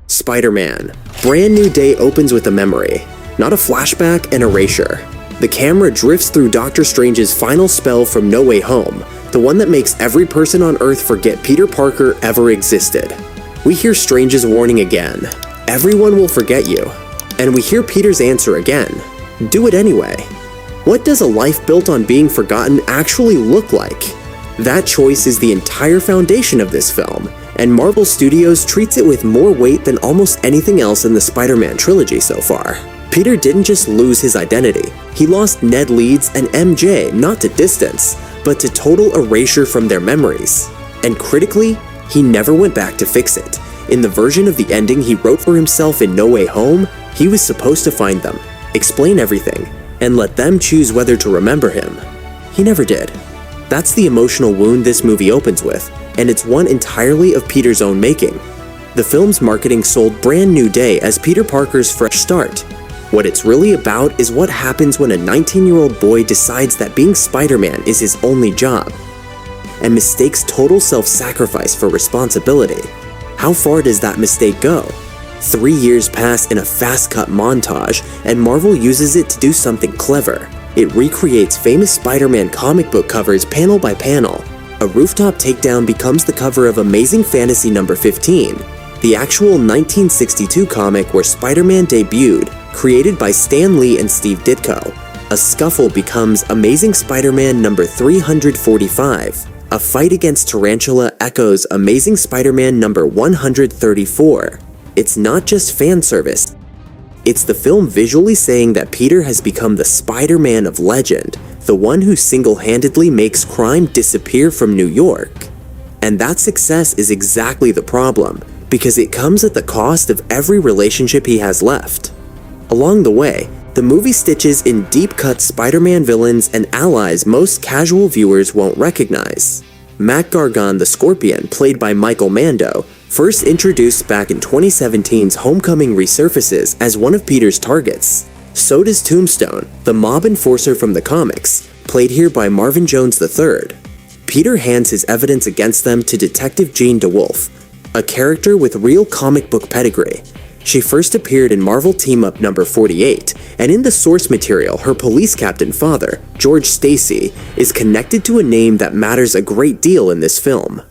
Spider-Man. Brand New Day opens with a memory, not a flashback, an erasure. The camera drifts through Doctor Strange's final spell from No Way Home, the one that makes every person on Earth forget Peter Parker ever existed. We hear Strange's warning again, everyone will forget you. And we hear Peter's answer again, do it anyway. What does a life built on being forgotten actually look like? That choice is the entire foundation of this film, and Marvel Studios treats it with more weight than almost anything else in the Spider-Man trilogy so far. Peter didn't just lose his identity, he lost Ned Leeds and MJ not to distance, but to total erasure from their memories. And critically, he never went back to fix it. In the version of the ending he wrote for himself in No Way Home, he was supposed to find them, explain everything, and let them choose whether to remember him. He never did. That's the emotional wound this movie opens with, and it's one entirely of Peter's own making. The film's marketing sold Brand New Day as Peter Parker's fresh start. What it's really about is what happens when a 19-year-old boy decides that being Spider-Man is his only job, and mistakes total self-sacrifice for responsibility. How far does that mistake go? 3 years pass in a fast-cut montage, and Marvel uses it to do something clever. It recreates famous Spider-Man comic book covers panel by panel. A rooftop takedown becomes the cover of Amazing Fantasy number 15, the actual 1962 comic where Spider-Man debuted, created by Stan Lee and Steve Ditko. A scuffle becomes Amazing Spider-Man number 345. A fight against Tarantula echoes Amazing Spider-Man number 134. It's not just fan service. It's the film visually saying that Peter has become the Spider-Man of legend, the one who single-handedly makes crime disappear from New York. And that success is exactly the problem, because it comes at the cost of every relationship he has left. Along the way, the movie stitches in deep-cut Spider-Man villains and allies most casual viewers won't recognize. Mac Gargan the Scorpion, played by Michael Mando, first introduced back in 2017's Homecoming, resurfaces as one of Peter's targets. So does Tombstone, the mob enforcer from the comics, played here by Marvin Jones III. Peter hands his evidence against them to Detective Jean DeWolff, a character with real comic book pedigree. She first appeared in Marvel Team-Up number 48, and in the source material, her police captain father, George Stacy, is connected to a name that matters a great deal in this film.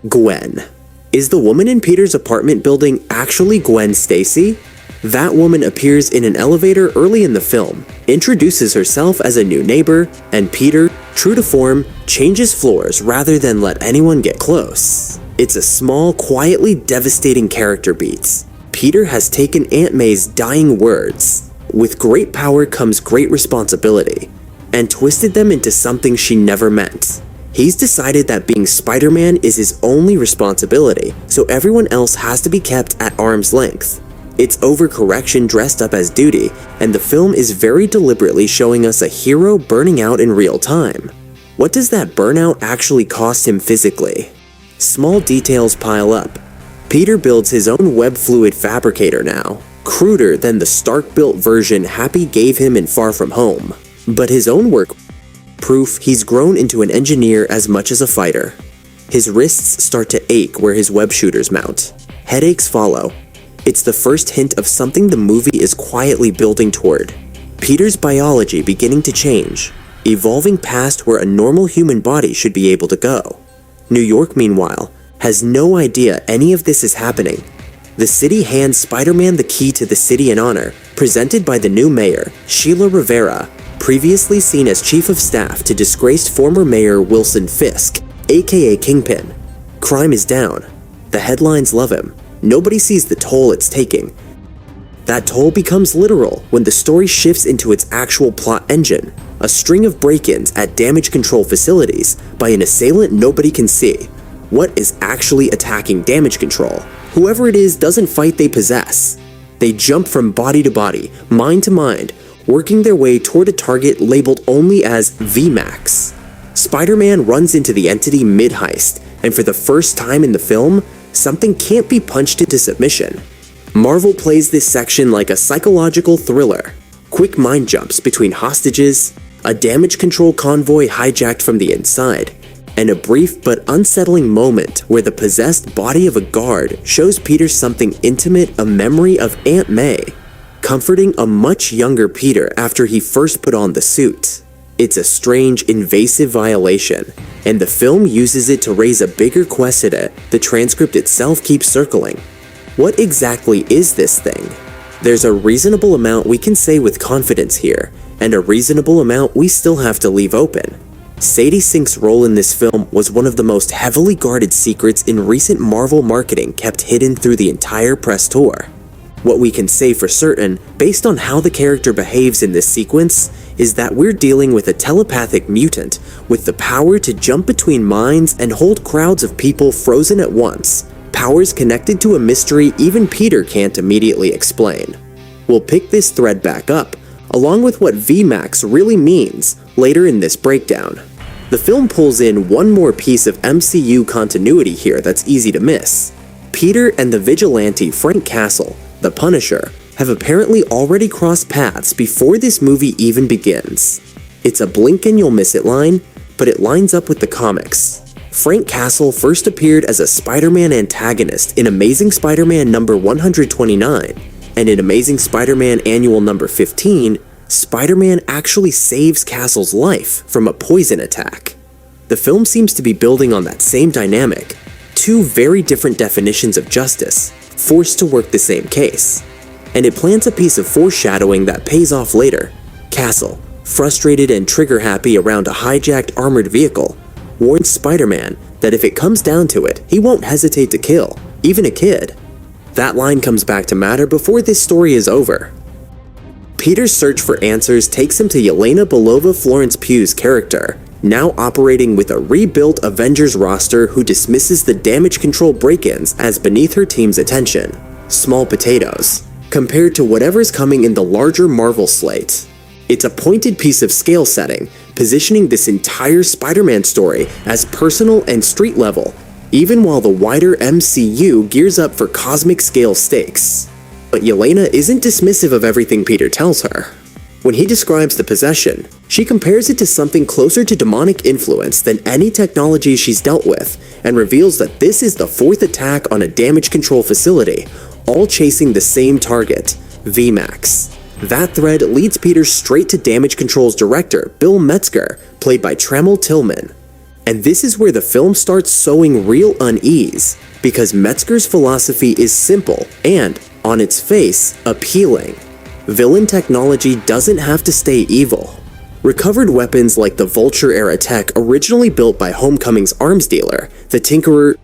Gwen. Is the woman in Peter's apartment building actually Gwen Stacy? That woman appears in an elevator early in the film, introduces herself as a new neighbor, and Peter, true to form, changes floors rather than let anyone get close. It's a small, quietly devastating character beat. Peter has taken Aunt May's dying words, "With great power comes great responsibility," and twisted them into something she never meant. He's decided that being Spider-Man is his only responsibility, so everyone else has to be kept at arm's length. It's overcorrection dressed up as duty, and the film is very deliberately showing us a hero burning out in real time. What does that burnout actually cost him physically? Small details pile up. Peter builds his own web fluid fabricator now, cruder than the Stark-built version Happy gave him in Far From Home. But his own work proof he's grown into an engineer as much as a fighter. His wrists start to ache where his web shooters mount. Headaches follow. It's the first hint of something the movie is quietly building toward. Peter's biology beginning to change, evolving past where a normal human body should be able to go. New York, meanwhile, has no idea any of this is happening. The city hands Spider-Man the key to the city in honor, presented by the new mayor, Sheila Rivera, previously seen as chief of staff to disgraced former mayor Wilson Fisk, aka Kingpin. Crime is down. The headlines love him. Nobody sees the toll it's taking. That toll becomes literal when the story shifts into its actual plot engine, a string of break-ins at damage control facilities by an assailant nobody can see. What is actually attacking damage control? Whoever it is doesn't fight, they possess. They jump from body to body, mind to mind, working their way toward a target labeled only as VMAX. Spider-Man runs into the entity mid-heist, and for the first time in the film, something can't be punched into submission. Marvel plays this section like a psychological thriller. Quick mind jumps between hostages, a damage control convoy hijacked from the inside, and a brief but unsettling moment where the possessed body of a guard shows Peter something intimate, a memory of Aunt May, comforting a much younger Peter after he first put on the suit. It's a strange, invasive violation, and the film uses it to raise a bigger question the transcript itself keeps circling. What exactly is this thing? There's a reasonable amount we can say with confidence here, and a reasonable amount we still have to leave open. Sadie Sink's role in this film was one of the most heavily guarded secrets in recent Marvel marketing, kept hidden through the entire press tour. What we can say for certain, based on how the character behaves in this sequence, is that we're dealing with a telepathic mutant with the power to jump between minds and hold crowds of people frozen at once, powers connected to a mystery even Peter can't immediately explain. We'll pick this thread back up, along with what VMAX really means, later in this breakdown. The film pulls in one more piece of MCU continuity here that's easy to miss. Peter and the vigilante Frank Castle, the Punisher, have apparently already crossed paths before this movie even begins. It's a blink and you'll miss it line, but it lines up with the comics. Frank Castle first appeared as a Spider-Man antagonist in Amazing Spider-Man number 129, and in Amazing Spider-Man Annual number 15, Spider-Man actually saves Castle's life from a poison attack. The film seems to be building on that same dynamic, two very different definitions of justice, forced to work the same case. And it plants a piece of foreshadowing that pays off later. Castle, frustrated and trigger-happy around a hijacked armored vehicle, warns Spider-Man that if it comes down to it, he won't hesitate to kill, even a kid. That line comes back to matter before this story is over. Peter's search for answers takes him to Yelena Belova Florence Pugh's character, now operating with a rebuilt Avengers roster who dismisses the damage control break-ins as beneath her team's attention. Small potatoes, compared to whatever's coming in the larger Marvel slate. It's a pointed piece of scale setting, positioning this entire Spider-Man story as personal and street level, even while the wider MCU gears up for cosmic scale stakes. But Yelena isn't dismissive of everything Peter tells her. When he describes the possession, she compares it to something closer to demonic influence than any technology she's dealt with, and reveals that this is the fourth attack on a damage control facility, all chasing the same target, VMAX. That thread leads Peter straight to Damage Control's director, Bill Metzger, played by Trammell Tillman. And this is where the film starts sowing real unease, because Metzger's philosophy is simple and, on its face, appealing. Villain technology doesn't have to stay evil. Recovered weapons like the Vulture-era tech originally built by Homecoming's arms dealer, the Tinkerer,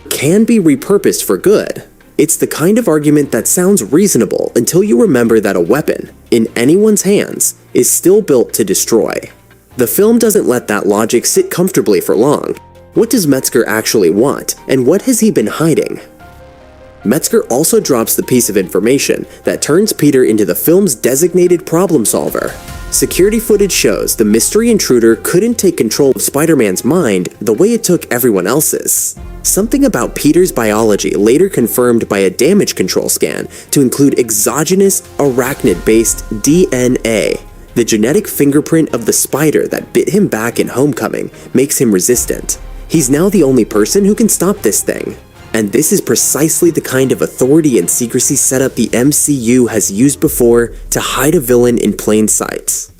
can be repurposed for good. It's the kind of argument that sounds reasonable until you remember that a weapon, in anyone's hands, is still built to destroy. The film doesn't let that logic sit comfortably for long. What does Metzger actually want, and what has he been hiding? Metzger also drops the piece of information that turns Peter into the film's designated problem solver. Security footage shows the mystery intruder couldn't take control of Spider-Man's mind the way it took everyone else's. Something about Peter's biology later confirmed by a damage control scan to include exogenous arachnid-based DNA. The genetic fingerprint of the spider that bit him back in Homecoming makes him resistant. He's now the only person who can stop this thing. And this is precisely the kind of authority and secrecy setup the MCU has used before to hide a villain in plain sight.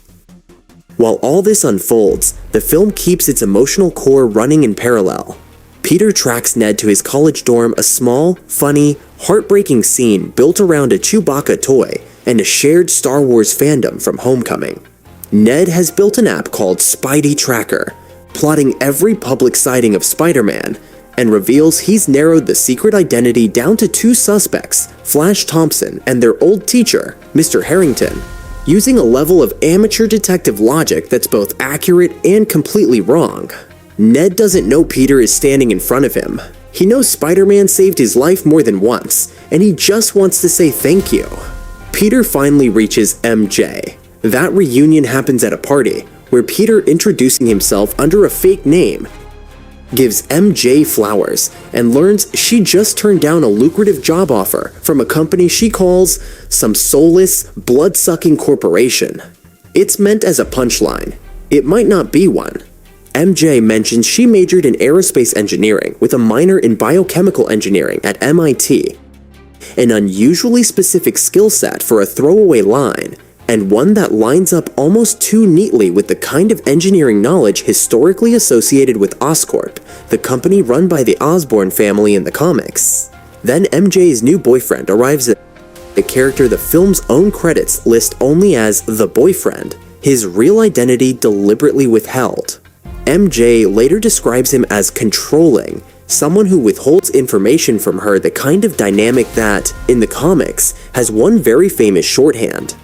While all this unfolds, the film keeps its emotional core running in parallel. Peter tracks Ned to his college dorm, a small, funny, heartbreaking scene built around a Chewbacca toy and a shared Star Wars fandom from Homecoming. Ned has built an app called Spidey Tracker, plotting every public sighting of Spider-Man, and reveals he's narrowed the secret identity down to two suspects, Flash Thompson and their old teacher, Mr. Harrington, using a level of amateur detective logic that's both accurate and completely wrong. Ned doesn't know Peter is standing in front of him. He knows Spider-Man saved his life more than once, and he just wants to say thank you. Peter finally reaches MJ. That reunion happens at a party, where Peter, introducing himself under a fake name, gives MJ flowers and learns she just turned down a lucrative job offer from a company she calls some soulless, blood-sucking corporation. It's meant as a punchline. It might not be one. MJ mentions she majored in aerospace engineering with a minor in biochemical engineering at MIT. An unusually specific skill set for a throwaway line, and one that lines up almost too neatly with the kind of engineering knowledge historically associated with Oscorp, the company run by the Osborn family in the comics. Then MJ's new boyfriend arrives at a character the film's own credits list only as the boyfriend, his real identity deliberately withheld. MJ later describes him as controlling, someone who withholds information from her, the kind of dynamic that, in the comics, has one very famous shorthand.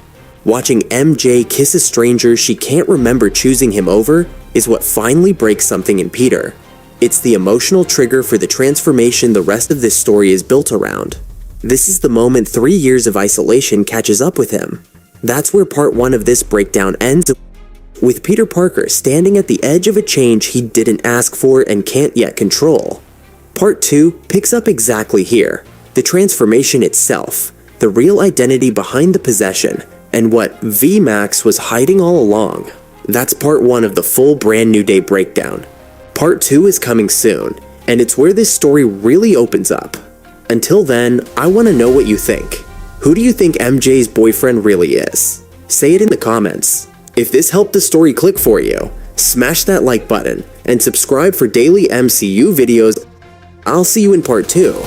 Watching MJ kiss a stranger she can't remember choosing him over is what finally breaks something in Peter. It's the emotional trigger for the transformation the rest of this story is built around. This is the moment 3 years of isolation catches up with him. That's where part 1 of this breakdown ends, with Peter Parker standing at the edge of a change he didn't ask for and can't yet control. Part 2 picks up exactly here, the transformation itself, the real identity behind the possession, and what VMAX was hiding all along. That's part 1 of the full Brand New Day breakdown. Part 2 is coming soon, and it's where this story really opens up. Until then, I want to know what you think. Who do you think MJ's boyfriend really is? Say it in the comments. If this helped the story click for you, smash that like button and subscribe for daily MCU videos. I'll see you in part 2.